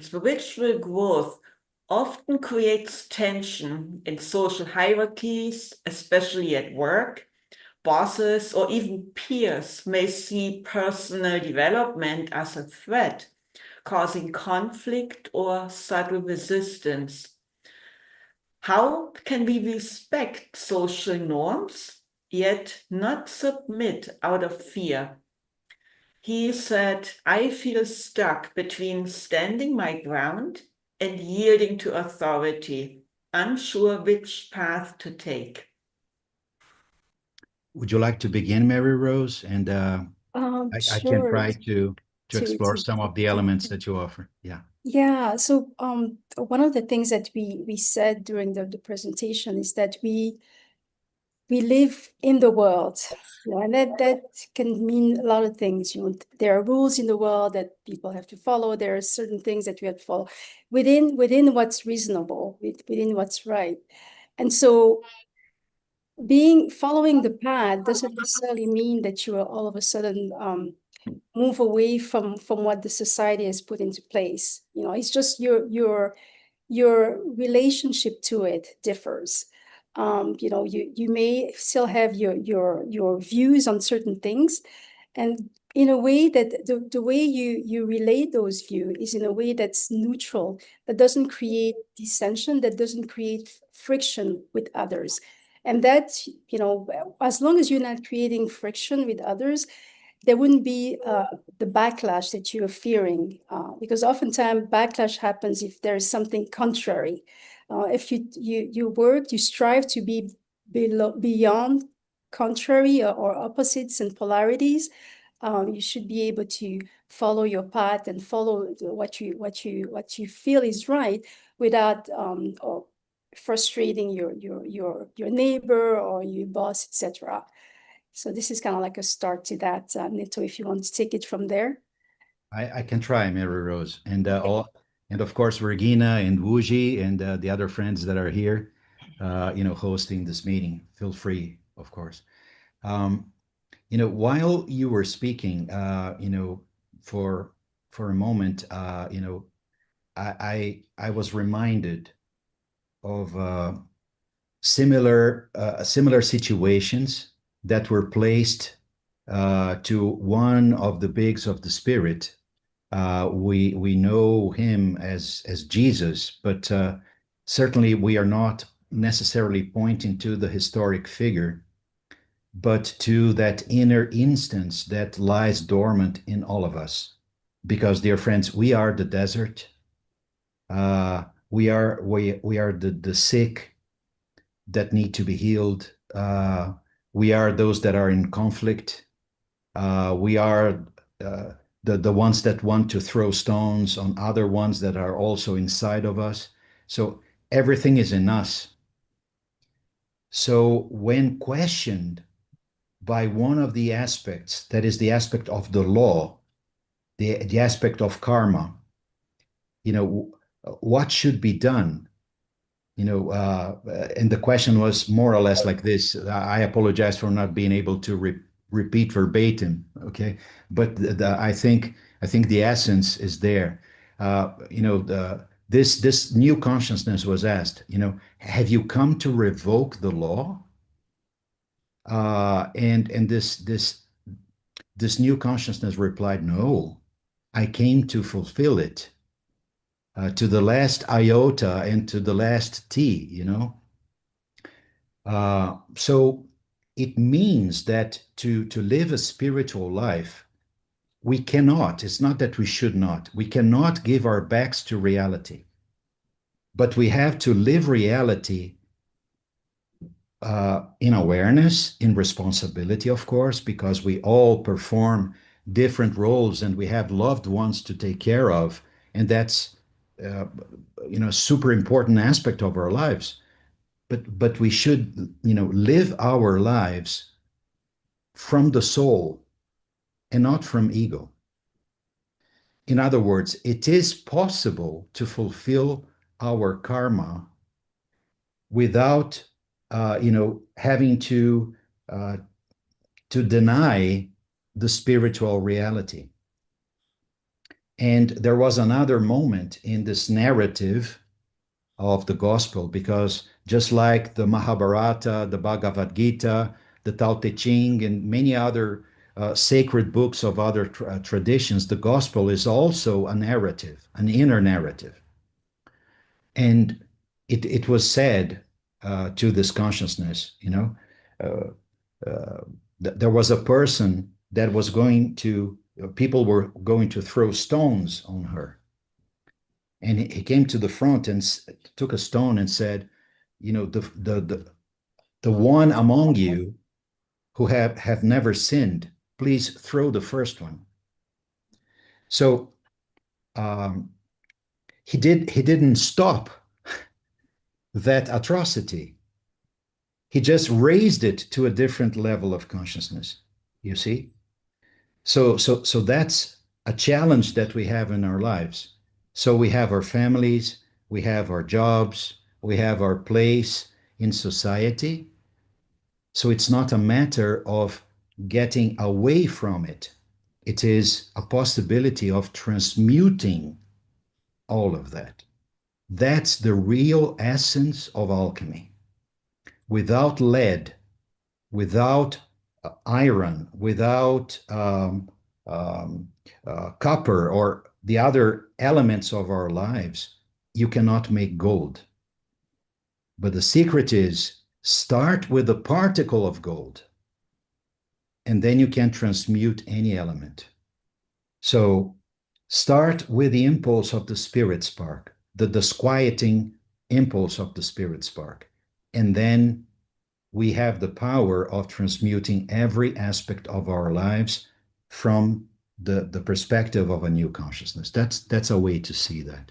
Spiritual growth often creates tension in social hierarchies, especially at work. Bosses or even peers may see personal development as a threat, causing conflict or subtle resistance. How can we respect social norms, yet not submit out of fear? He said, I feel stuck between standing my ground and yielding to authority, unsure which path to take. Would you like to begin, Mary Rose? And I can Sure. try to explore To some of the elements that you offer. Yeah. Yeah. So one of the things that we said during the presentation is that we live in the world, and that can mean a lot of things. There are rules in the world that people have to follow. There are certain things that we have to follow within what's reasonable, within what's right. And so being following the path doesn't necessarily mean that you are all of a sudden move away from what the society has put into place. It's just your relationship to it differs. You may still have your views on certain things, and in a way that the way you relate those views is in a way that's neutral, that doesn't create dissension, that doesn't create friction with others. And that, as long as you're not creating friction with others, there wouldn't be the backlash that you're fearing, because oftentimes backlash happens if there is something contrary. If you work, you strive to be beyond contrary or opposites and polarities. You should be able to follow your path and follow what you feel is right without or frustrating your neighbor or your boss, etc. So this is kind of like a start to that, Nito, if you want to take it from there. I can try, Mary Rose. And Okay. and of course Regina and Wuji and the other friends that are here, hosting this meeting. Feel free, of course. Um, while you were speaking, for a moment, I was reminded of similar situations that were placed to one of the bigs of the spirit. We know him as Jesus, but certainly we are not necessarily pointing to the historic figure, but to that inner instance that lies dormant in all of us. Because, dear friends, we are the desert. We are the sick that need to be healed. We are those that are in conflict. We are uh, the ones that want to throw stones on other ones that are also inside of us. So everything is in us. So when questioned by one of the aspects, that is the aspect of the law, the aspect of karma, what should be done? And the question was more or less like this. I apologize for not being able to repeat verbatim, okay? But I think the essence is there. This new consciousness was asked. Have you come to revoke the law? And this new consciousness replied, no, I came to fulfill it. To the last iota and to the last T. So it means that to live a spiritual life, we cannot, it's not that we should not, we cannot give our backs to reality, but we have to live reality in awareness, in responsibility, of course, because we all perform different roles and we have loved ones to take care of. And that's, uh, a super important aspect of our lives. But we should, live our lives from the soul and not from ego. In other words, it is possible to fulfill our karma without, having uh, to deny the spiritual reality. And there was another moment in this narrative of the gospel, because just like the Mahabharata, the Bhagavad Gita, the Tao Te Ching, and many other sacred books of other traditions, the gospel is also a narrative, an inner narrative. And it was said to this consciousness, there was a person that was going to, people were going to throw stones on her. And he came to the front and took a stone and said, the one among you who have never sinned, please throw the first one. So he didn't stop that atrocity. He just raised it to a different level of consciousness. You see? So that's a challenge that we have in our lives. So we have our families, we have our jobs, we have our place in society. So it's not a matter of getting away from it. It is a possibility of transmuting all of that. That's the real essence of alchemy. Without lead, without iron, without copper or the other elements of our lives, you cannot make gold. But the secret is start with a particle of gold, and then you can transmute any element. So start with the impulse of the spirit spark, the disquieting impulse of the spirit spark, and then we have the power of transmuting every aspect of our lives from the perspective of a new consciousness. That's a way to see that.